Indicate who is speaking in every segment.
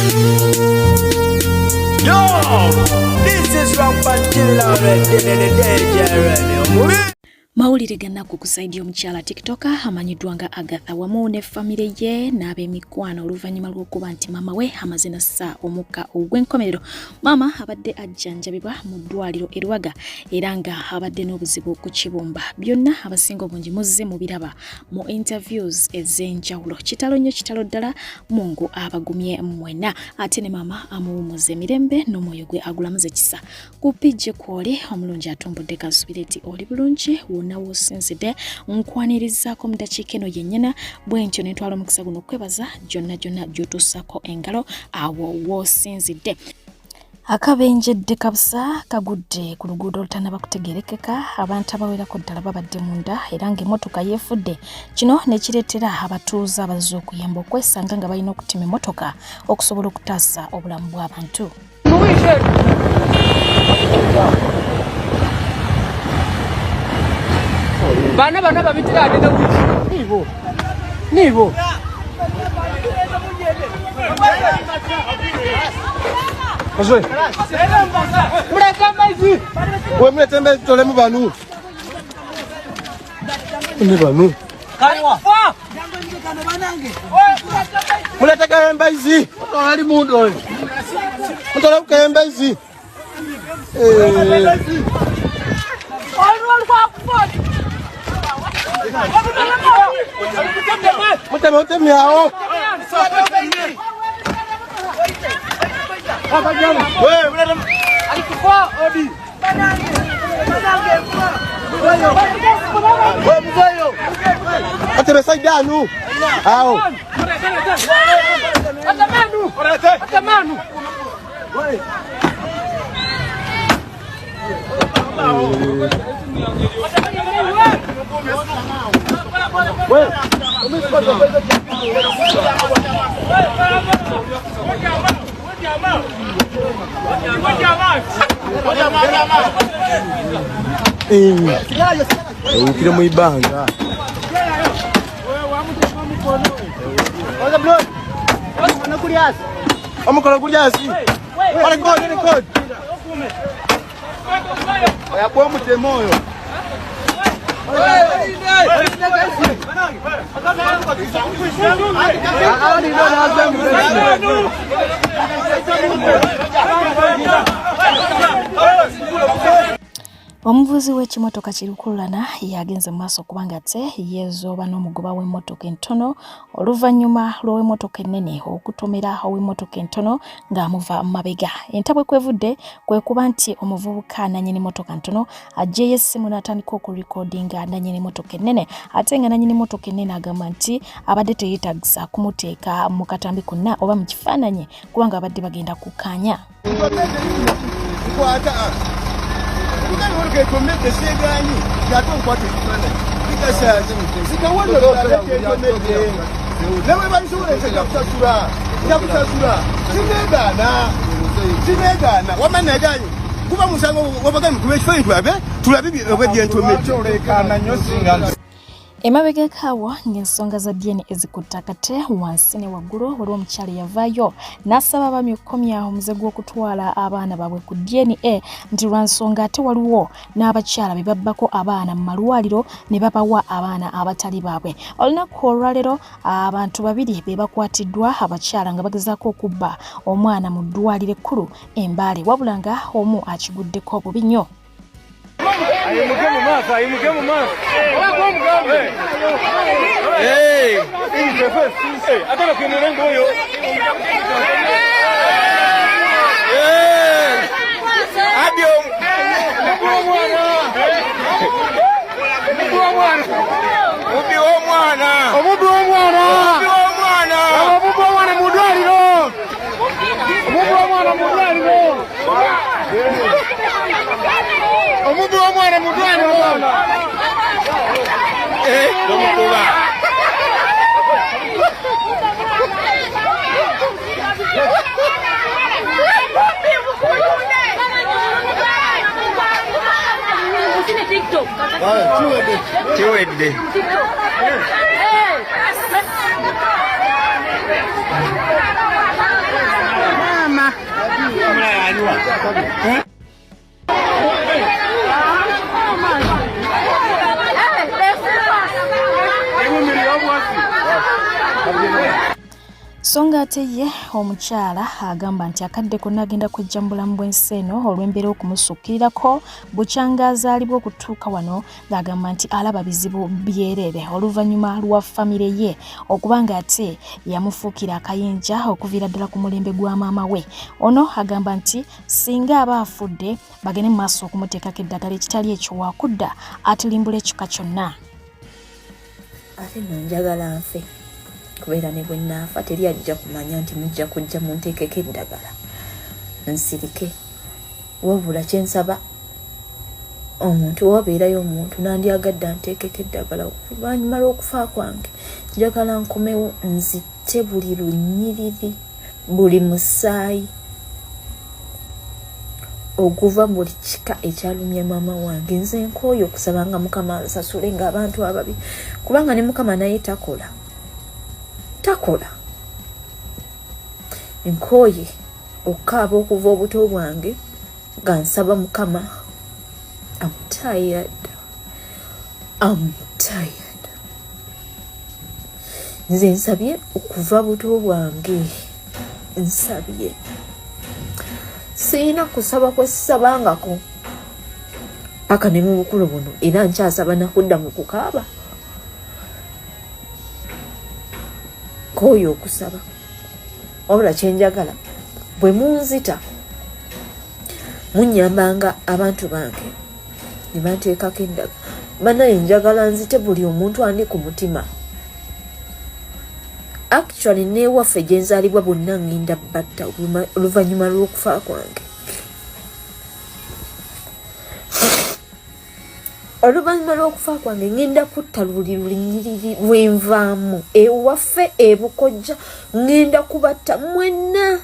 Speaker 1: Yo, this is Rampantilla already, the DJ already.
Speaker 2: Mawulire gannaku kusaidia omukyala TikToker amanyiddwa nga Agatha wamu ne famire ye n'ab'emikwano oluvannyuma lw'okuba nti maama we amaze nassa omukka ogw'enkomerero. Maama abadde ajjanjabibwa mu ddwaliro e Luwaga era nga abadde n'obuzibu ku kibumba. Byonna abasinga obungi muzze mu biraba mu interviews ez'enjawulo. Kitalo nnyo kitalo ddala, Mungu abagumye mwena. Ate ne maama amuwummuza emirembe n'omwoyo gwe agulamuze kisa. Kupijje kwoli omulungi atumbudde kasubireti oli bulungi na wosinzide nkwanirizaako mu dakiika eno yennyina bwentyo ne ntwala omukisa guno okwebaza gyonna gy'otuusako engalo awo wosinzidde. Akabenjedde kabusa kagudde ku luguudo olutanaba kutegerekeka, abantu abawerako ddala babadde munda era ng'emmotoka yeefudde. Kino ne kireetera abatuuze abazze okuyamba okwesanga nga balina okutima emmotoka okusobola okutaasa obulamu bw'abantu.
Speaker 3: Bana babitira adede wiki. Nibo. Kaswe. Mureka maizi.
Speaker 4: Wewe mletembe tole mu banu. Ni banu.
Speaker 3: Kaiwa.
Speaker 4: Muleta kayemba izi.
Speaker 3: Ali mundu oyo.
Speaker 4: Mutole kayemba izi. Muteme yao. Wewe mleta
Speaker 3: alikuwa odi.
Speaker 4: wewe mzayo. Atebe saidanu. Hao.
Speaker 3: Atamanu.
Speaker 4: Wewe. Ukire mu ibanga. Amukola kulyasi. Wala kodi. Oya kwa mutemoyo.
Speaker 2: Omuvuzi w'ekimotoka kirukulana yagenze mu maaso kubanga ate yeezooba n'omugoba w'emmotoka entono oluvannyuma lw'emmotoka ennene okutomera ow'emmotoka entono ng'amuva mabega. Entabwe kwevudde kwe kuba nti omuvubuka nannyini mmotoka ntono aggyeyo essimu n'atandika okulikodinga nannyini mmotoka ennene, ate nga nannyini mmotoka ennene agamba nti abadde teyeetagisa kumuteeka mu katambi konna oba mu kifaananyi kubanga abadde bagenda kukkaanya.
Speaker 4: Ukani wale kwa komete segani gato nkwate kifana kikasha sika wale komete lewe bansure sejakusasura sinegana wamaneganye kuba musango wabagani kubekifani twabe tulabibi obedyentomete kana nyosinga.
Speaker 2: Emabega kawa ng'ensonga za DNA ezikutakate wansi ne waggulu waliwo omukyala yavaayo n'asaba abaami okukomya omuze gw'okutwala abaana baabwe ku DNA nti lwa nsonga ate waliwo n'abakyala be babbako abaana mu malwaliro ne babawa abaana abatali baabwe. Olunaku olwaleero abantu babiri be bakwatiddwa, abakyala nga bagezaako okubba omwana mu ddwaliro ekkulu e Mbale wabula nga omu akiguddeko bubi nnyo.
Speaker 3: Ayimuke mu maaso. Hey, atala kuendelea ngoyo.
Speaker 4: Adio
Speaker 3: Omubu omwana mudwani omwana.
Speaker 4: Omukuba.
Speaker 5: TikTok.
Speaker 4: Chiwedde.
Speaker 2: Songa ate ye omukyala agamba nti akadde konna agenda kwejjambula mu bwensi eno olw'embeera okumusukkirako bukyanga azaalibwa okutuuka wano ng'agamba nti alaba bizibu byereere oluvannyuma lwa famire ye okuba ng'ate yamufuukira akayinja okuviira ddala ku mulembe gwa maama we. Ono agamba nti singa aba afudde bagende mu maaso okumuteekako eddagala ekitali ekyo wakudda atulimbula ekika kyonna.
Speaker 6: Ate nno njagala nfe kubeera ne bwe naafa teri ajja kumanya nti mujja kujja munteekeko eddagala nsirike. Wabula kye nsaba omuntu wabeerayo omuntu nandyagadde anteekeko eddagala oluvannyuma lw'okufa kwange njagala nkomewo nzite buli lunyiriri buli musaayi okuva buli kika ekyalumya maama wange. Nze nkooye okusaba nga Mukama ansasule ng'abantu ababi kubanga ne Mukama naye takola nkooye okukaaba okuva obuto bwange nga nsaba Mukama. I'm tired. Nze nsabye okuva buto bwange nsabye sirina kusaba kwesabangako paka ne mu bukulu buno era nkyasaba nakudda mu kukaaba koyo okusaba. Wabula kyenjagala bwe munzita munyambanga abantu bange ne banteekako eddagala banaye njagala nzite buli omuntu ani ku mutima. Actually newaffe gye nzaalibwa bonna ngenda batta oluvannyuma lw'okufa kwange. Oluvannyuma lw'okufa kwange ngenda kutta buli lunyiriri lwenvaamu ewaffe ebukojja ngenda kubatta mwenna.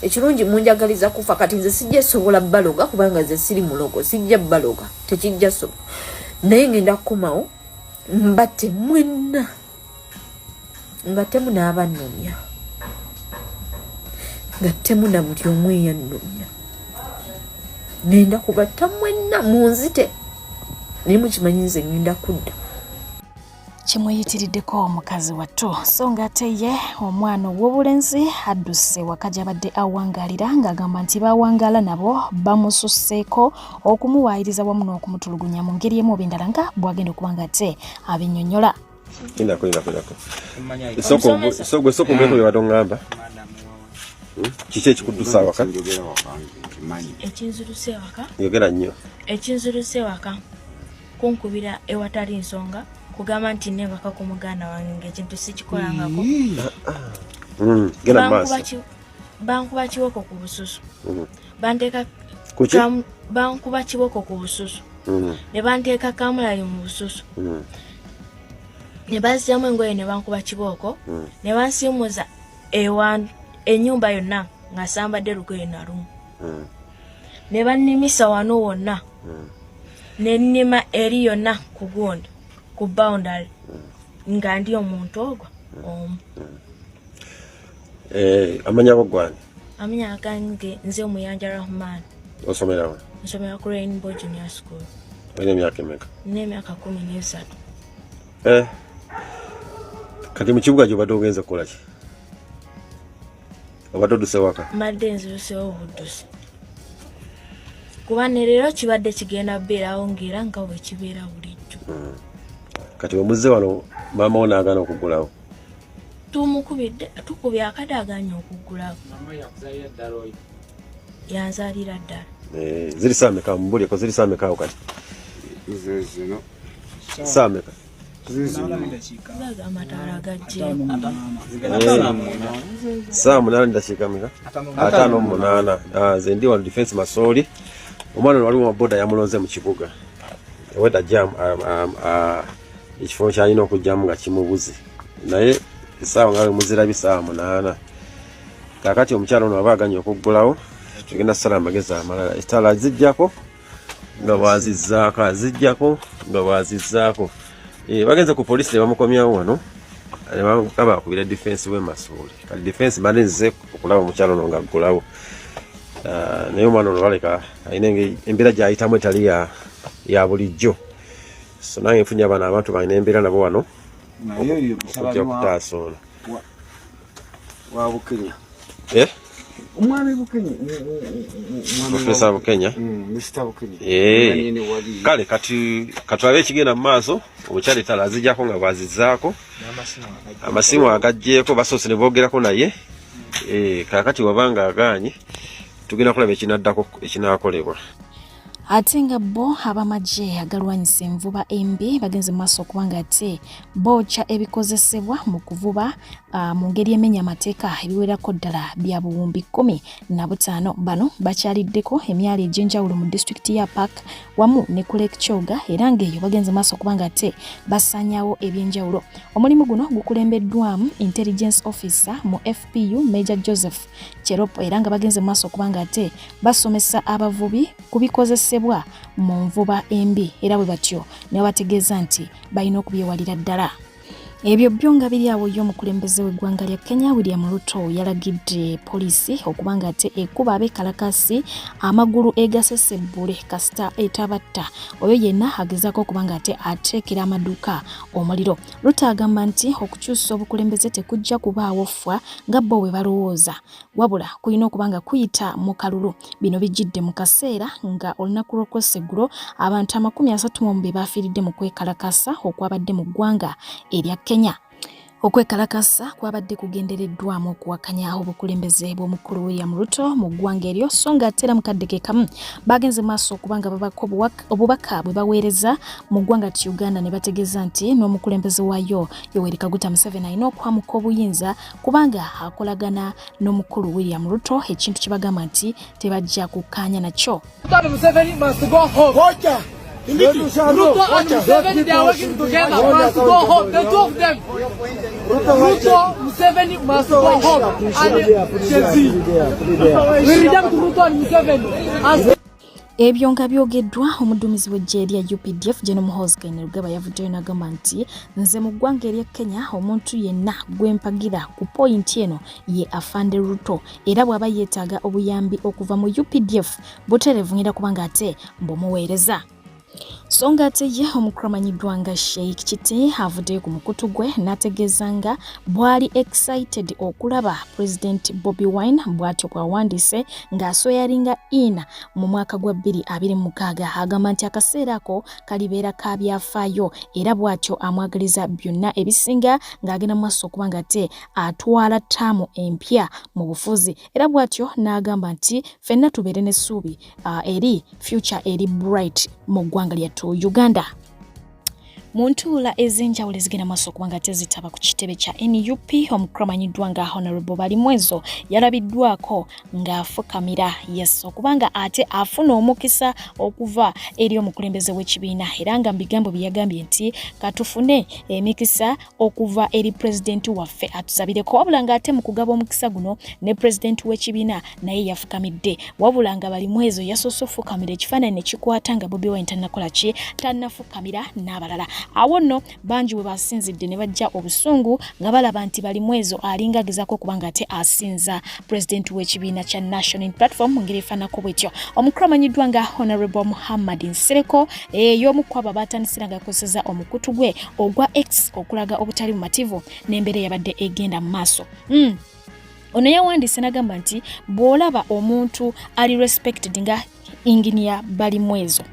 Speaker 6: Ekirungi munjagaliza kufa kati nze sijja sobola baloga kubanga nze siri mulogo sijja baloga tekijja sobola naye ngenda kukomawo mbatte mwenna ngattemu n'abannumya ngattemu na buli omu eyannumya ngenda kubatta mwenna munzite naye mukimanyi nze ngenda kudda.
Speaker 2: Kimuyitiriddeko omukazi wattu so ng'ate ye omwana ow'obulenzi adduse waka gy'abadde awangaalira ng'agamba nti bawangaala nabo bamususseeko okumuwaayiriza wamu n'okumutulugunya mu ngeri emu oba endala nga bw'agenda okuba ng'ate abinnyonnyola.
Speaker 7: Soko mbeko yabadongamba kiki ekikuddusa waka
Speaker 5: Ekinziruse waka
Speaker 7: yogera nnyo
Speaker 5: ekinziruse waka kunkubira ewatali nsonga kugamba nti nebaka ku muganda wange ng'ekintu sikikolangako
Speaker 7: genda maaso
Speaker 5: bankuba kiboko ku bususu banteeka bankuba kiboko ku bususu ne banteeka kamulali mu bususu ne bazyamu engoye ne bankuba kiboko ne bansiimuza ennyumba yonna nga sambadde lugoye na lumu ne bannimisa wano wonna ne nnima eri yonna ku gundi ku boundary nga ndi omuntu ogwo omu.
Speaker 7: Amanya bogwani
Speaker 5: amanya gange nze Omuyanja Rahman.
Speaker 7: Osomera wa?
Speaker 5: Nsomera ku Rainbow Junior School.
Speaker 7: Wene myaka emeka?
Speaker 5: N'emyaka 13.
Speaker 7: Kati mu kibuga gy'obadde ogenza kukola ki? Obadde odduse waka?
Speaker 5: Mbadde nziruseewo obuddusi kuba ne leero kibadde kigenda beerawo ng'era nga bwe kibeera bulijjo.
Speaker 7: Kati omuzze wano maama wo n'agaana okuggulawo?
Speaker 5: Tumukubidde tukubye akadaaganya okuggulawo. Yanzaalira ddala.
Speaker 7: Ziri saameka mbulyeko ziri saamekaawo kati? Saameka?
Speaker 5: Laga amataala gajjeeko.
Speaker 7: Saa 8:5 5:8. Nze ndi wano Defense Masooli. Omwana waliwo maboda yamulonze mu kibuga. Weda jam ekifo kyalina okujjamu nga kimubuze. Naye essaawa nga muzirabi saa 8. Kakati omukyalo ono aba aganye okuggulawo. Tugenda ssala amagezi amalala. Ettala zijjako nga bwazizzaako nga bwazizzaako. Bagenze ku poliisi ne bamukomyawo wano. Ne bakaba akubira defense w'e Masooli. Kati defense banenze okulaba omukyalo ono nga aggulawo. naye omwana ono baleka alina embeera gy'ayitamu etali ya bulijjo. So nange nfunye abaana abantu balina embeera nabo wano okujja kutaasa ono
Speaker 4: wa Bukenya.
Speaker 7: Omwami Bukenya. Professor Bukenya.
Speaker 4: Mr. Bukenya.
Speaker 7: Kale kati katulabe ekigenda mu maaso omukyala ettala azijjako nga bwazizaako amasimu agajjeeko basoose ne boogerako naye kaakati wabanga agaanye tugenda kulaba ekinaddako ekinaakolebwa.
Speaker 2: Ate nga bo abamagye agalwanyisa envuba embi bagenze maaso okubanga ate bookya ebikozesebwa mu kuvuba mu ngeri emenya amateeka ebiwerako ddala bya buwumbi 15 bano bakyaliddeko emyalo egy'enjawulo mu disitulikiti ya Park wamu ne ku Lake Kyoga era ng'eyo bagenze maaso okubanga ate basaanyaawo ebyenjawulo. Omulimu guno gukulembeddwamu Intelligence Officer mu FPU Major Joseph Cheropo era nga bagenze maaso okubanga ate basomesa abavubi ku bikozesebwa mu nvuba embi era bwe batyo ne bategeeza nti balina okubyewalira ddala. Ebyo byo nga biri awo y'omukulembeze w'eggwanga lya Kenya William Ruto yalagidde poliisi okubanga ate ekuba abeekalakasi amagulu egasesebbule kasita etabatta oyo yenna agezaako okubanga ate ateekera amaduuka omuliro. Ruto agamba nti okukyusa obukulembeze tekujja kubaawo ffa nga bo bwe balowooza wabula kulina okubanga kuyita mu kalulu. Bino bijjidde mu kaseera nga olunaku lw'okweseggulo abantu 32 baafiiridde mu kwekalakasa okwabadde mu ggwanga erya Kenya. Okwekalakasa kwabadde kugendereddwamu okuwakanya obukulembeze bw'omukulu William Ruto mu ggwanga eryo so nga ate era mu kadde ke kamu bagenze maaso okubanga babako obubaka bwe baweereza mu ggwanga ti Uganda ne bategeeza nti n'omukulembeze waayo Yoweri Kaguta Museveni alina okwamuka obuyinza kubanga akolagana n'omukulu William Ruto ekintu kye bagamba nti tebajja kukkaanya nakyo.
Speaker 3: Ruto and Museveni, they are working together. Must go home. The two of them. Ruto, Museveni must go home. And Chelsea. We redempted Ruto and Museveni.
Speaker 2: Ebyo nga byogeddwa omuduumizi w'eggye erya UPDF General Muhoozi Kainerugaba yavuddeyo n'agamba nti nze mu ggwanga erya Kenya omuntu yenna gwempagira ku pointi eno ye Afande Ruto era bw'aba yeetaaga obuyambi okuva mu UPDF buterevunyira kubanga ate mbumuweereza. So nga ate ye omukulu amanyiddwa nga Sheikh Kiti avuddeyo ku mukutu gwe n'ategeeza nga bw'ali excited okulaba President Bobi Wine bw'atyo bw'awandiise ng'asoyaringa ina mu mwaka gwa 2026 agamba nti akaseera ako kalibeera ka byafaayo era bw'atyo amwagaliza byonna ebisinga ng'agenda mu maaso okuba nga ate atwala ttaamu empya mu bufuzi era bw'atyo n'agamba nti ffenna tubeere n'essuubi eri future eri bright mu ggwanga lyattu Uganda. Mu ntuula ez'enjawulo ezigenda maaso okuba nga tezitaba ku kitebe kya NUP omukulu amanyiddwa nga Honorable Balimwezo yalabiddwako ng'afukamira yes okubanga ate afuna omukisa okuva eri omukulembeze w'ekibiina era nga mu bigambo bye yagambye nti katufune emikisa okuva eri pulezidenti waffe atusabireko wabula nga ate mu kugaba omukisa guno ne pulezidenti w'ekibiina naye yafukamidde wabula nga Balimwezo yasoose ofukamira ekifaananyi ne kikwata nga Bobi Wine tannakola ki tannafukamira n'abalala. Awo nno bangi bwe basinzidde ne bajja obusungu nga balaba nti Balimwezo alinga gezaako okubanga ate asinza pulezidenti w'ekibiina kya National Unity Platform mu ngeri efaanako bwetyo. Omukulu amanyiddwa nga Honorable Muhammad Nsereko y'omu ku abo abaatandisira nga akozesa omukutu gwe ogwa X okulaga obutali bumativu n'embeera yabadde egenda mu maaso. Ono yawandiise n'agamba nti bw'olaba omuntu ali respected nga Engineer Balimwezo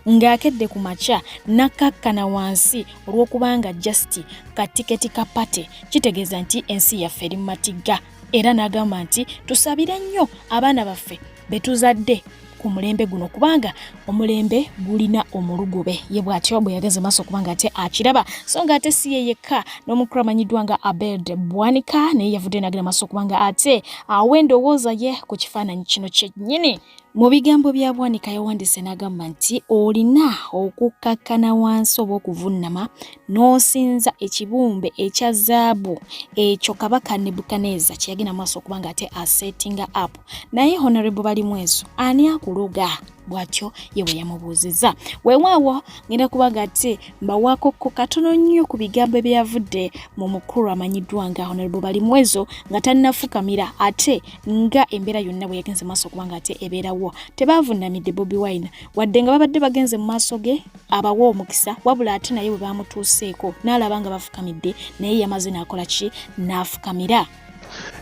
Speaker 2: ng'akedde ku makya nakkakkana wansi olw'okubanga just katiketi ka pate kitegeeza nti ensi yaffe eri mu matigga era n'agamba nti tusabira nnyo abaana baffe betuzadde ku mulembe guno kubanga omulembe gulina omulugube ye bw'atyo bwe yageze maaso kubanga ate akiraba so nga ate si ye yekka n'omukulu amanyiddwa nga Abed Bwanika naye yavudde n'agenda maaso kubanga ate awe endowooza ye ku kifaananyi kino kyennyini. Mu bigambo bya Bwanika yawandiise n'agamba nti olina okukkakkana wansi oba okuvunnama n'osinza ekibumbe ekya zaabu ekyo Kabaka Nebukadneeza kye yagenda maaso okubanga ate asettinga up naye Honorable Balimwezo ani akuloga bwatyo yewe yamubuuziza. Weewaawo ngenda kubaga ate mbawaako ko katono nnyo ku bigambo ebyavudde mu mukulu amanyiddwa nga Honorable Balimwezo nga tannafukamira ate nga embeera yonna bwe yagenze maaso kubanga ate ebeerawo tebaavunamidde Bobi Wine wadde nga babadde bagenze mu maaso ge abawa omukisa wabula ate naye bwe baamutuuseeko n'alaba nga bafukamidde naye yamaze n'akola ki n'afukamira.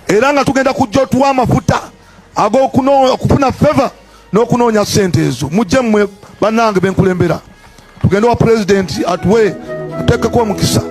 Speaker 8: Era nga tugenda kujja otuwa amafuta ag'okufuna favor n'okunoonya ssente ezo. Mujje mmwe bannange benkulembera tugende wa pulezidenti atuwe ateekeko omukisa.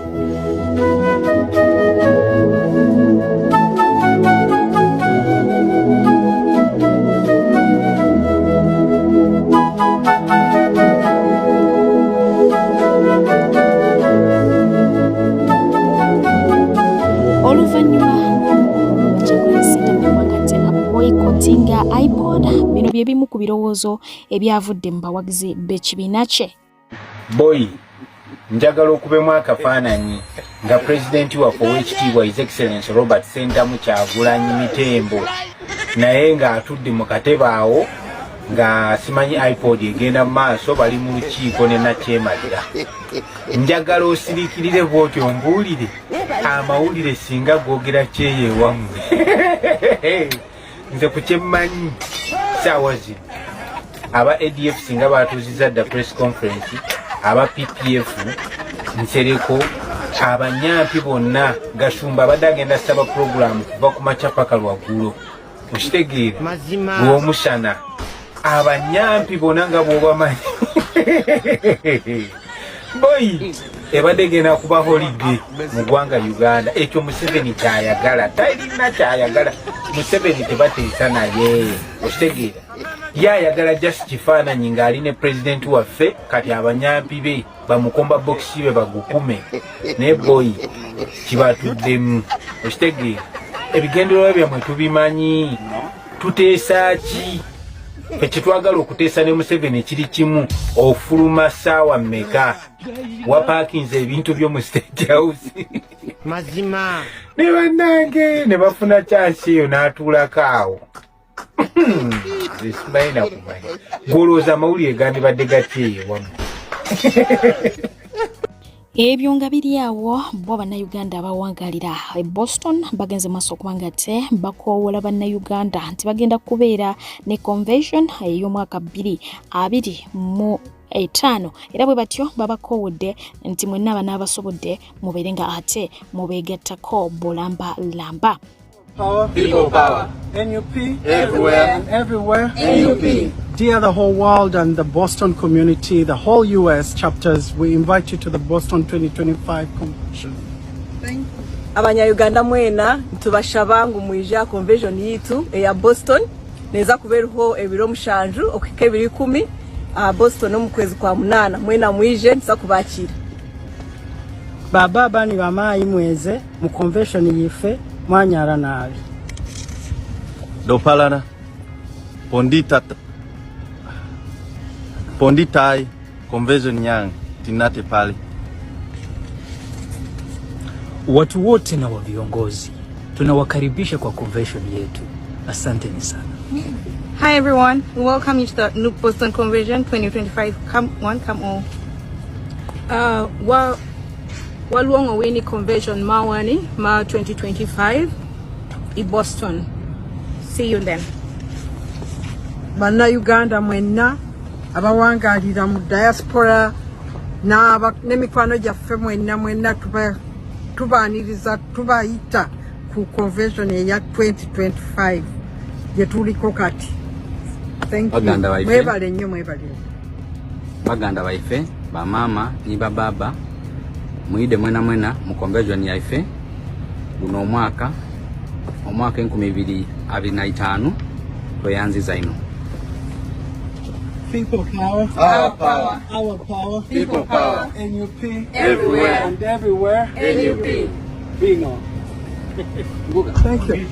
Speaker 8: Boycottinga iPod bino bye bimu ku birowoozo ebyavudde mu bawagizi b'ekibiina kye.
Speaker 9: Boy njagala okubemu akafaananyi nga pulezidenti waffe ow'ekitiibwa His Excellency Robert Sentamu Kyagulanyi Mitembo naye ng'atudde mu katebe awo nga simanyi iPod egenda mu maaso bali mu lukiiko ne nakyemalira. Njagala osirikirire bw'otyo mbuulire amawulire singa googera kyeyeewammwe. Nze ku kyemmanyi ssaawa zino aba ADF singa baatuuzizza dda press conference aba PPF Nsereko abanyampi bonna Gashumba abadde agenda ssaba program kuva ku makya paka lwaggulo okitegeera lw'omusana abanyampi bonna nga bw'obamanyi. Boy ebadde genda kuba holiday mu ggwanga Uganda ekyo Museveni kyayagala talina kyayagala. Museveni tebateesa naye okitegeera yayagala just kifaananyi ng'ali ne pulezidenti waffe kati abanyampi be bamukomba bokisi be bagukume naye boy kibatuddemu okitegeera. Ebigendererwa byammwe tubimanyi tuteesa ki? Ekitwagala okuteesa ne Museveni kiri kimu ofuluma ssaawa mmeka wapaakinze ebintu by'omu State House mazima ne bannange ne bafuna kyansi eyo n'atuulako awo. Simanyi nakumanya golooza amawulire gandibadde gatyeyewamu.
Speaker 2: Ebyo nga biri awo bo bannayuganda abawangaalira e Boston bagenze maaso kubanga ate bakoowola bannayuganda nti bagenda kubeera ne convention ey'omwaka 2025 era bwe batyo babakoowodde nti mwenna abanaabasobodde mubeere nga ate mubeegattako bulambalamba.
Speaker 10: Power. People power. NUP. Everywhere. And everywhere. NUP. Dear the whole world and the Boston community, the whole US chapters, we invite you to the Boston 2025 convention. Thank you.
Speaker 11: Abanyayuganda mwena tubashaba ngu mwija convention yitu ya Boston neza kuberuho ebiro mushanju okike 10 Boston mu kwezi kwa 8 mwena mwije nza kubakira.
Speaker 10: Baba bani bamayi mweze mu convention yife mwanyara nabi.
Speaker 12: Dopalana Ponditai convention yang tinate pale.
Speaker 13: Watu wote na viongozi tunawakaribisha kwa convention yetu. Asanteni sana.
Speaker 14: Hi everyone, we welcome you to the New Boston Convention 2025. Come on, come on.
Speaker 15: Walwongo Winnie Convention Mawani Ma 2025 in Boston. See you then.
Speaker 16: Banna Uganda mwenna abawangalira mu diaspora na nemikwano gyaffe mwenna tubaniriza tubayita ku convention ya 2025 je tuliko kati. Thank you. Mwebale nnyo mwebale.
Speaker 17: Baganda baife ba mama ni baba muide mwena mu convention yaife guno omwaka 2025 toyanziza ino.
Speaker 10: People power.
Speaker 14: Our power.
Speaker 10: Our power.
Speaker 14: People power.
Speaker 10: NUP.
Speaker 14: Everywhere.
Speaker 10: And everywhere.
Speaker 14: NUP.
Speaker 10: Bingo. Thank you.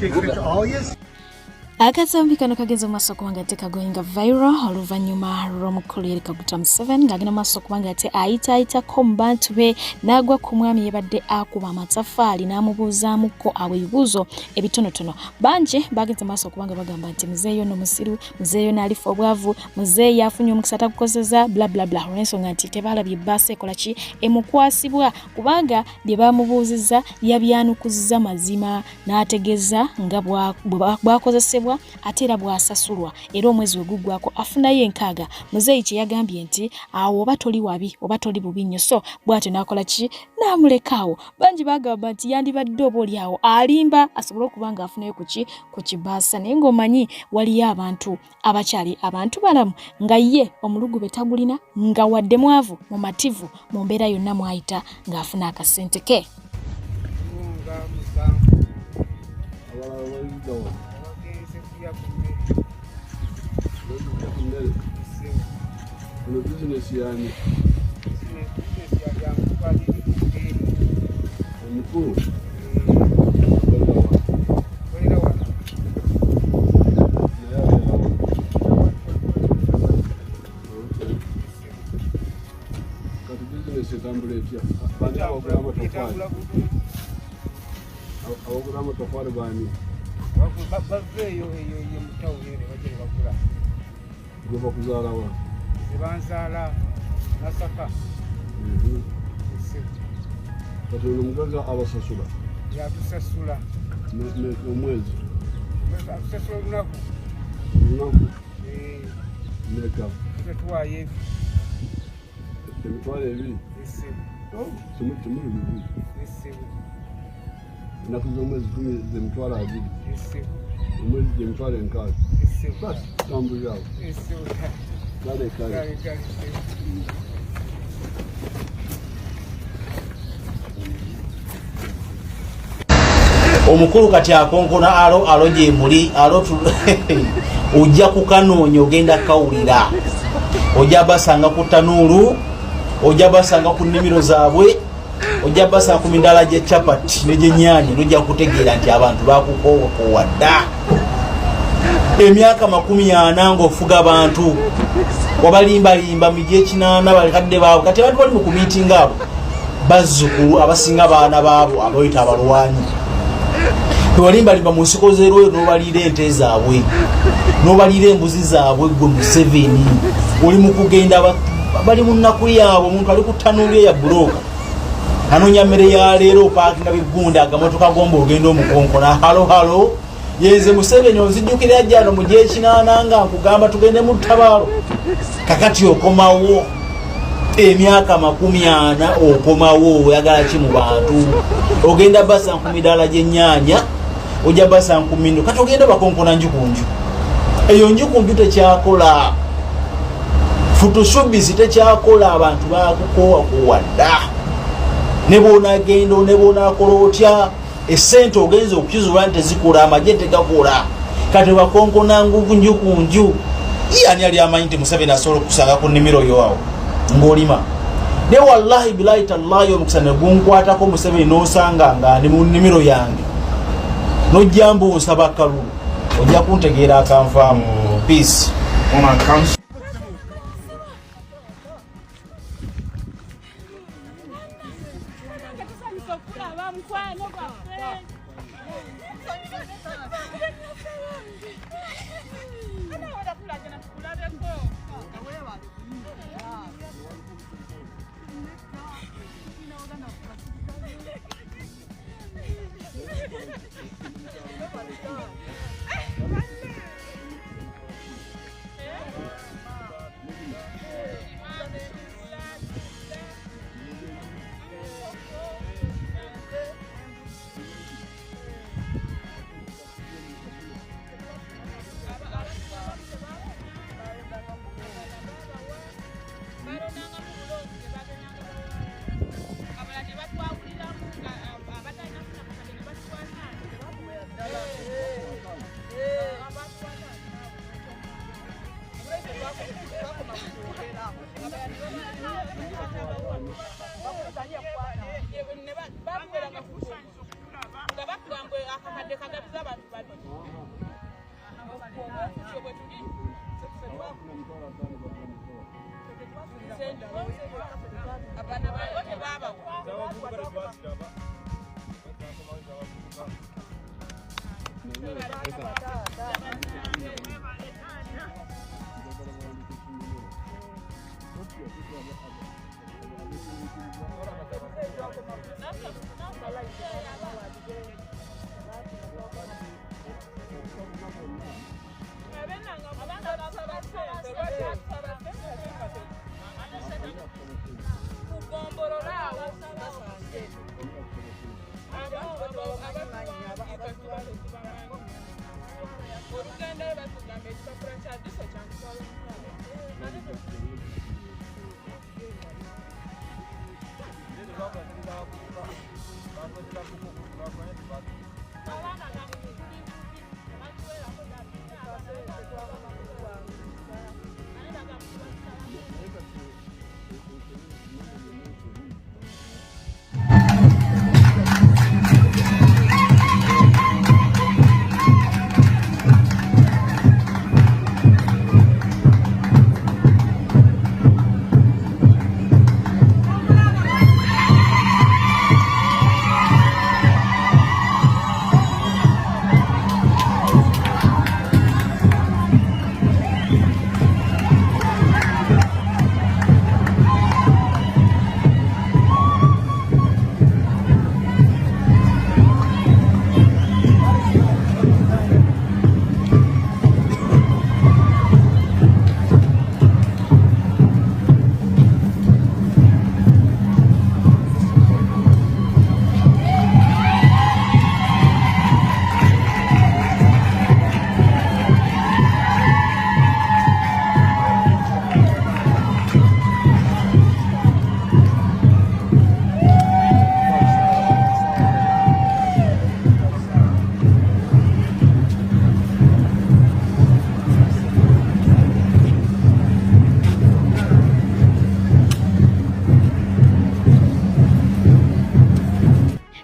Speaker 2: Akatsambi kano kagenza maaso kubanga ate kagoyinga viral oluvannyuma lw'omukulu Yoweri Kaguta Museveni ng'agenda maaso kubanga ate ayitaayitako mu bantu be n'agwa ku mwami yabadde akuba amataffaali n'amubuuzaamuko ebibuuzo ebitonotono. Bangi bagenza maaso kubanga bagamba nti muzeeyo no musiru, muzeeyo n'alifa obwavu, muzeeyo afunye omukisa atagukozeza bla bla bla. Olw'ensonga nti tebaalabye bbaasa ekola ki emukwasibwa kubanga bye baamubuuzizza yabyanukuzza mazima n'ategeeza nga bwakozesebwa ate era bwasasulwa era omwezi we guggwako afunayo enkaaga. Muzeeyi kye yagambye nti awo oba toli wabi oba toli bubi nnyo, so bw'atyo n'akola ki n'amulekaawo. Bangi bagamba nti yandibadde oba oli awo alimba asobole okuba nga afunayo ku kibaasa, naye ng'omanyi waliyo abantu abakyali abantu balamu nga ye omulugube tagulina nga wadde mwavu mumativu mu mbeera yonna mwayita ng'afuna akasente ke.
Speaker 18: Business yani mkuu kati business etambula etya bani abagula amatoffaali bani
Speaker 19: baveeyo eyo mutawulire bajja bagula
Speaker 18: gwe bakuzaala wa
Speaker 19: Banzala Nasaka.
Speaker 18: Kati uno mugazi abasasula.
Speaker 19: Yatusasula.
Speaker 18: Omwezi.
Speaker 19: Atusasula lunaku.
Speaker 18: Lunaku. Neka.
Speaker 19: Tuwaye.
Speaker 18: Emitwalo ebiri. Tumuli bibiri. Ennaku z'omwezi 10 z'emitwalo abiri. Omwezi z'emitwalo enkaaga. Basi tambulira awo.
Speaker 20: Omukulu kati akonkona alo gye muli alo ojja kukanoonya ogenda kawulira, ojja basanga ku tanuulu, ojja basanga ku nnimiro zaabwe, ojja basanga ku midaala gye chapati ne gye nnyaanya, nojja kutegeera nti abantu bakukoowa dda. Emyaka 40 ng'ofuga abantu wabalimbalimba miji ekinaana balikadde baabwe, kati abantu bali mu kumiitinga abo bazzukulu abasinga baana baabo abayita abalwanyi. Tewalimbalimba mu nsiko z'erwoyo n'obaliira ente zaabwe n'obaliira embuzi zaabwe. Gwe Museveni oli mu kugenda bali mu nnaku yaabwe, omuntu ali ku ttanuulu ya bulooka anoonya mmere ya leero opaakinga biggunda agamotoka gomba ogenda omukonkona halo yenze Museveni onzijjukira jjano mu gy'ekinaana nga nkugamba tugende mu ttabaalo. Kakati okomawo emyaka 40 okomawo, oyagala ki mu bantu? Ogenda basa ku midaala gy'ennyaanya, ojja basa ku mmindo, kati ogenda bakonkona njukunju. Eyo njukunju tekyakola, futusubbizi tekyakola, abantu bakukoowa dda. Ne bw'onagenda ne bw'onakola otya esente ogenza okukizula nti tezikola, amagye tegakola. Kati bakonkona njukunju. Ani ali amanyi nti Museveni asobola okusanga ku nnimiro yo awo ng'olima? Ne wallahi bilahi tallahi omukisa ne gunkwatako Museveni n'osanga nga ndi mu nnimiro yange, n'ojja mbunsaba kalulu, ojja kuntegeera akanvaamu. Peace.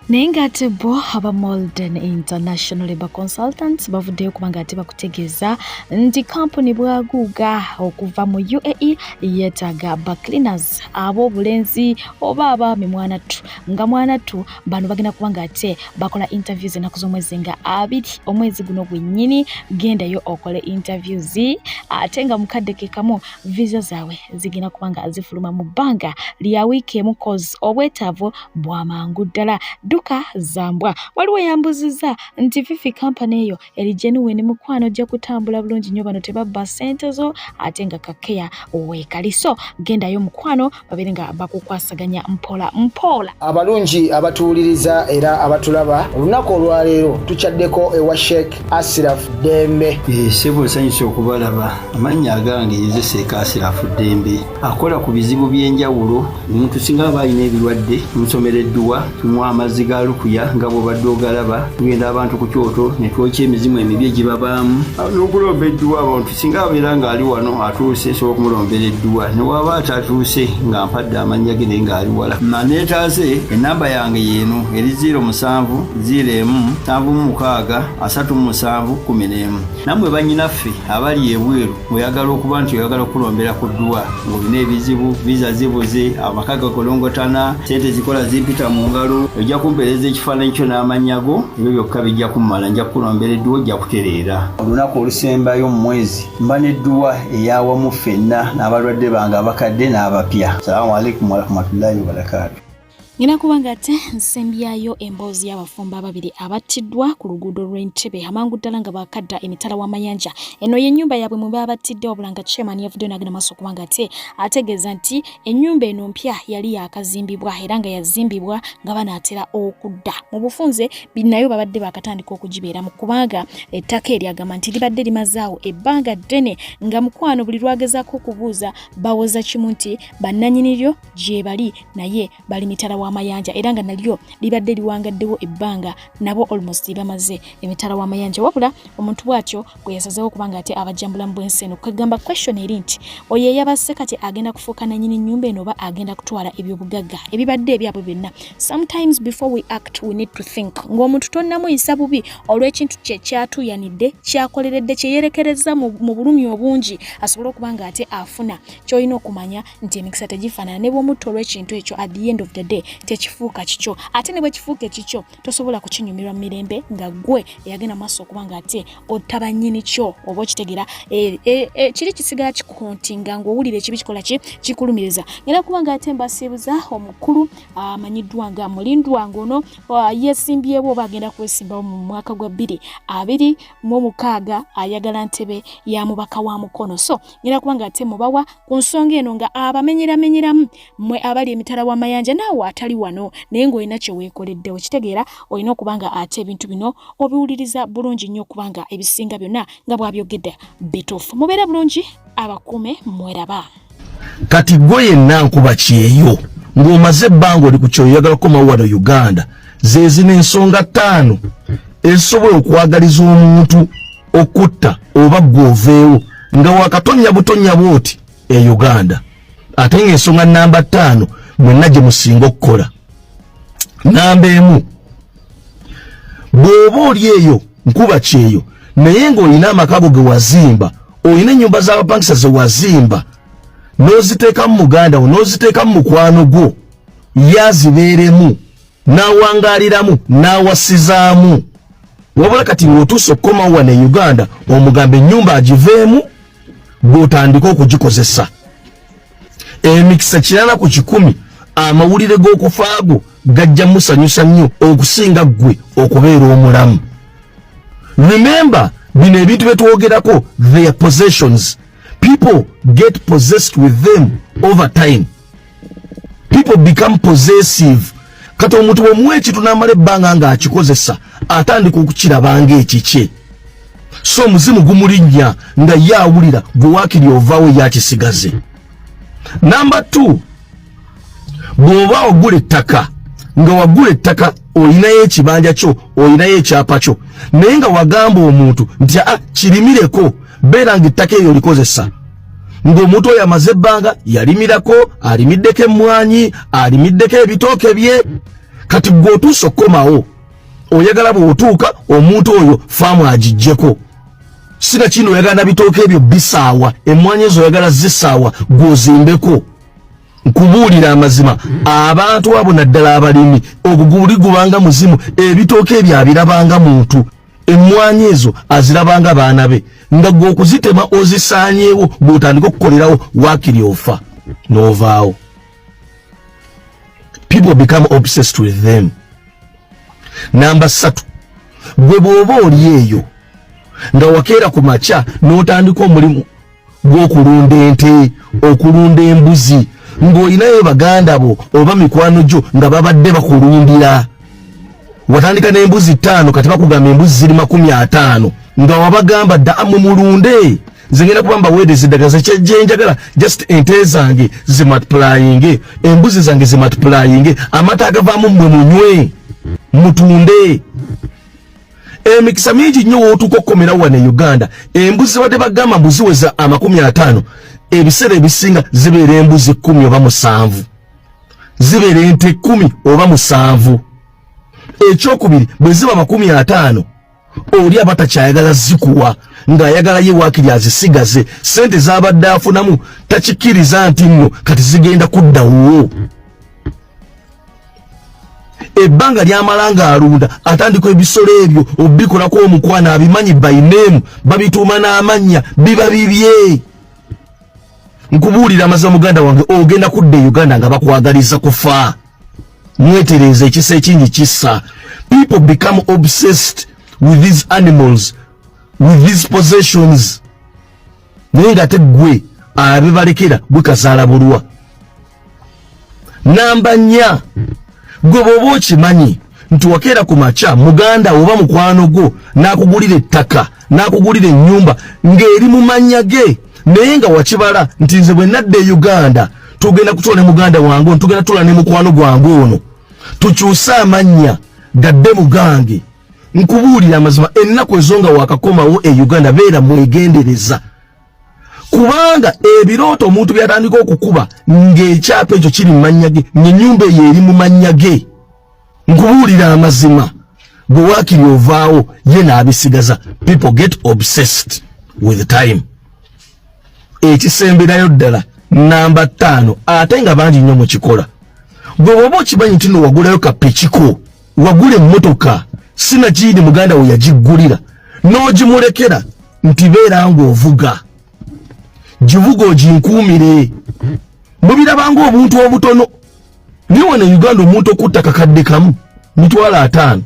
Speaker 2: Nengate bo aba Molden International Labour Consultants bavuddeyo kubanga ate bakutegeeza nti kampuni bwaguuga okuva mu UAE yeetaaga bacleaners ab'obulenzi oba abaami mwanattu nga mwanattu bano bagenda kubanga ate bakola interviews ennaku z'omwezi nga 2 omwezi guno gwennyini gendayo okole interviews ate nga mukadde ke kamu visa zaabwe zigenda kubanga zifuluma mu bbanga lya wiiki emu cause obwetaavu bwamangu ddala. Duka Zambwa waliwo yambuzizza nti Fifi company eyo eri genuine mukwano ojja kutambula bulungi nnyo bano tebabba ssente zo ate nga kakeya weekaliso gendayo mukwano babere nga bakukwasaganya mpola.
Speaker 21: Abalungi abatuuliriza era abatulaba olunaku olwaleero tuchaddeko ewa Sheikh Ashraf Dembe.
Speaker 22: Sebo nsanyuse okubalaba amannya agange Yezeseeka Ashraf Dembe akola ku bizibu by'enjawulo omuntu singa abalina ebirwadde musomereddwa tumwa amazzi ga lukuya nga bw'obadde ogalaba tugenda abantu ku kyoto ne twokya emizimu emibi egibabaamu n'okulomba edduwa abantu singa abeera ng'ali wano atuuse sobola okumulombera edduwa ne waba atatuuse nga mpadde amannya ge naye ng'ali wala neetaase ennamba yange yeeno eri 0701763711 nammwe bannyinaffe abali ebweru oyagala okuba nti oyagala okulombera ku dduwa ng'olina ebizibu viza zibuze amaka gakolongotana sente zikola zimpita mu ngalo ojja kumpeereza ekifaananyi kyo n'amanyago ebyo byokka bijja kummala nja kulombera edduwa ojja kutereera olunaku olusembayo mu mwezi mba n'edduwa eyawamu ffenna n'abalwadde bange abakadde n'abapya. Salaamu alaikum warahmatullahi wabarakatuh.
Speaker 2: Ngina kubanga ate nsembyayo emboozi y'abafumba ababiri abattiddwa ku luguudo lw'Entebbe amangu ddala nga bakadda emitala w'amayanja. Eno y'ennyumba yaabwe mwe babattidde wabula nga chairman yavuddeyo n'agenda maaso kubanga ate ategeeza nti ennyumba eno mpya yali yakazimbibwa era nga yazimbibwa nga banaatera okudda mu bufunze binayo babadde bakatandika okugibeeramu kubanga ettaka eryagamba nti libadde limazaawo ebbanga ddene nga mukwano buli lwagezaako okubuuza bawoza kimu nti bannannyini lyo gye bali naye bali mitala w'amayanja era nga nalyo libadde liwangaddewo ebbanga nabo almost bamaze emitala w'amayanja wabula omuntu bw'atyo gwe yasazeewo kubanga ate abajjambula mu bwensi eno kagamba question eri nti oyo eyabase kati agenda kufuuka nannyini nnyumba eno oba agenda kutwala ebyobugagga ebibadde ebyabwe byonna. Sometimes before we act we need to think. Ng'omuntu tonnamuyisa bubi olw'ekintu kye kyatuyanidde kyakoleredde kyeyerekereza mu bulumi obungi asobole okuba nga ate afuna ky'olina okumanya nti emikisa tegifaanana ne bw'omutta olw'ekintu ekyo at the end of the day tekifuuka kikyo ate ne bwe kifuuka ekikyo tosobola kukinyumirwa mu mirembe nga gwe eyagenda maaso okuba nga ate ottaba nnyini kyo oba okitegera kiri kisigala kikontinga ng'owulira ekibi kikola kikulumiriza. Ngenda kuba nga ate mbasiibuza omukulu amanyiddwa nga mulindwa ngono yeesimbyewo oba agenda kwesimbawo mu mwaka gwa 2026 ayagala ntebe ya mubaka wa mukono. So ngenda kuba nga ate mubawa ku nsonga eno nga abamenyeramenyeramu mmwe abali emitala w'amayanja naawe atali wano naye ng'olina kye weekoledde okitegeera olina okuba nga ate ebintu bino obiwuliriza bulungi nnyo okubanga ebisinga byonna nga bwabyogedde bituufu. Mubeere bulungi abakume mweraba.
Speaker 1: Kati gwe yenna nkuba kyeyo ng'omaze ebbanga oli ku kyoyagala komawo wano Uganda zezina ensonga 5 ezisobola okwagaliza omuntu okutta oba gwoveewo nga wakatonya butonya bwoti e Uganda. Ate ng'ensonga namba 5 mwenna gye musinga okukola. Namba 1 bw'oba oli eyo nkuba kyeyo naye ng'olina amakago ge wazimba olina ennyumba z'abapangisa ze wazimba n'oziteeka mu muganda wo n'oziteeka mu mukwano gwo yazibeeremu n'awangaaliramu n'awasizaamu wabula kati ng'otuuse okukomawo wano e Uganda omugamba ennyumba agiveemu gw'otandika okugikozesa. Emikisa 9 amawulire g'okufaago gajja musanyusa nnyo okusinga ggwe okubeera omulamu. Remember, bino ebintu betwogerako their possessions. People get possessed with them over time. People become possessive. Kati omuntu bw'omuwa ekintu n'amala ebbanga ng'akikozesa atandika okukirabanga ekikye. So omuzimu gumulinnya nga ye awulira gwe waakiri ovaawo yakisigaze. Namba 2 bw'oba ogula ettaka nga wagula ettaka olinayo ekibanja kyo olinayo ekyapa kyo naye nga wagamba omuntu nti kirimireko beera nga ettaka eyo likozesa ng'omuntu oyo amaze ebbanga yalimirako alimiddeko emmwanyi alimiddeko ebitooke bye kati gw'otuuse okukomawo oyagala bw'otuuka omuntu oyo faamu agiggyeko sina kino oyagala na bitooke ebyo bisaawa emmwanyi ezo oyagala zisaawa gw'ozimbeko. Nkubuulira amazima abantu abo naddala abalimi oguguli gubanga muzimu ebitooke ebyo abirabanga muntu emmwanyi ezo azirabanga baana be nga gwe okuzitema ozisaanyeewo gw'otandika okukolerawo waakiri ofa n'ovaawo. People become obsessed with them. Namba 3 gwe bw'oba oli eyo nga wakeera ku makya n'otandika omulimu gw'okulunda ente okulunda embuzi ng'olinayo baganda bo oba mikwano gyo nga babadde bakulundira watandika n'embuzi 5 kati bakugamba embuzi ziri 50 nga wabagamba dda mulunde nze ngenda kuba mbaweereza eddagala zekyejjenjagala just ente zange zimultiplying embuzi zange zimultiplying amata agavaamu mmwe munywe mutunde. Emikisa mingi nnyo wootuuka okukomerawo wano e Uganda embuzi wadde bagamba mbuziweza 50 ebiseera ebisinga zibeera embuzi 10 oba 7 zibeera ente 10 oba 7. Ekyokubiri bwe ziba 50 oli aba takyayagala zikuwa ng'ayagala ye waakiri azisigaze sente z'abadde afunamu takikkiriza nti nno kati zigenda kuddawo. Ebbanga lyamala ng'alunda atandika ebisolo ebyo obikolako omukwana abimanyi by name babituuma n'amannya biba bibye. Nkubuulira amazima muganda wange ogenda kudda e Uganda nga bakwagaliza kufa. Mwetereza ekisa ekingi kissa. People become obsessed with these animals, with these possessions. Naye ng'ate ggwe abibalekera gwe kazaala bulwa. Namba 4 gwe bw'oba okimanyi nti wakeera ku makya muganda oba mukwano gwo n'akugulira ettaka n'akugulira ennyumba ng'eri mu mannya ge naye nga wakibala nti nze bwe nadda e Uganda tugenda kutola ne muganda wange tugenda tutola ne mukwano gwange ono tukyusa amanya gadde mugange nkubuulira amazima ennaku ezonga wakakomawo e Uganda beera mwegendereza kubanga ebirooto omuntu byatandika okukuba ng'ekyapa ekyo kiri mu mannya ge ng'ennyumba eyo eri mu mannya ge nkubuulira amazima bwe waakiri ovaawo ye n'abisigaza. People get obsessed with time. Ekisemberayo ddala namba 5 ate nga bangi nnyo mu kikola gwe bw'oba okimanyi nti no wagulayo kapekiko wagula emmotoka Sinakindi muganda we yagiggulira n'ogimulekera nti beera ng'ovuga givuga oginkuumire mubirabanga obuntu obutono niwo ne Uganda omuntu okutta kakadde kamu mitwalo 5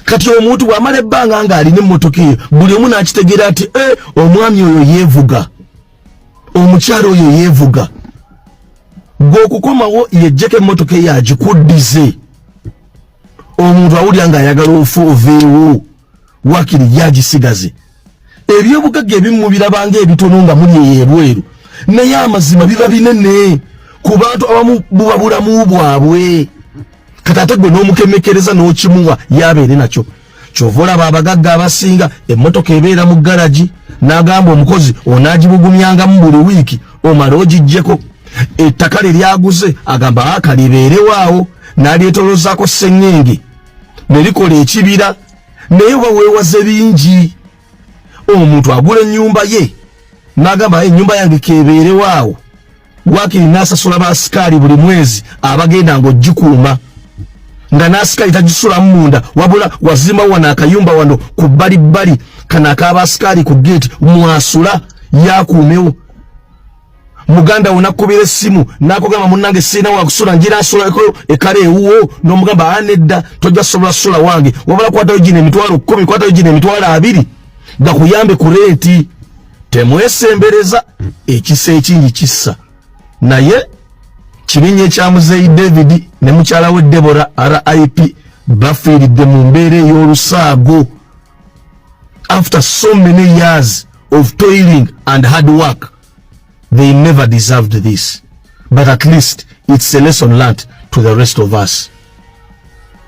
Speaker 1: kati omuntu bw'amala ebbanga ng'alina emmotoka eyo buli omu n'akitegeera ati omwami oyo yeevuga omukyalo oyo yeevuga gw'okukomawo yejjeko emmotoka eyo agikuddize omuntu awulira ng'ayagala oveewo wakiri yagisigaze ebyobugagga ebimu birabanga ebitono nga muli ebweru naye amazima biba binene ku bantu abamu buba bulamu bwabwe kati ate gwe n'omukemekereza n'okimuwa yabeere nakyo kyova olaba abagagga abasinga emmotoka ebeera mu garagi n'agamba omukozi onaagibugumyangamu buli wiiki omala ogijjeko ettaka lye lyaguze agamba akalibeerewaawo n'alyetolozaako sseŋŋenge ne likola ekibira naye oba weewaze bingi. Omuntu agula ennyumba ye n'agamba ennyumba yange kebeerewaawo wakiri n'asasula baasikaali buli mwezi abagenda ng'ogikuuma nga n'asikaali tagisulamu munda wabula wazimba wano akayumba wano ku bbalibbali kana ak'abaasikaali ku geeti mwasula yakuumewo. Muganda onakubira essimu n'akugamba munnange sirina wakusula ngira nsulako ekale ewuwo n'omugamba anedda tojja sobola sula wange wabula kwatayo gino emitwalo 10 kwatayo gino emitwalo 2 gakuyambe ku leeti. Temwesembereza ekisa ekingi kissa naye kirinnya ekya Muzeeyi David ne mukyala we Deborah RIP bafiiridde mu mbeera ey'olusaago after so many years of toiling and hard work. They never deserved this, but at least it's a lesson learned to the rest of us.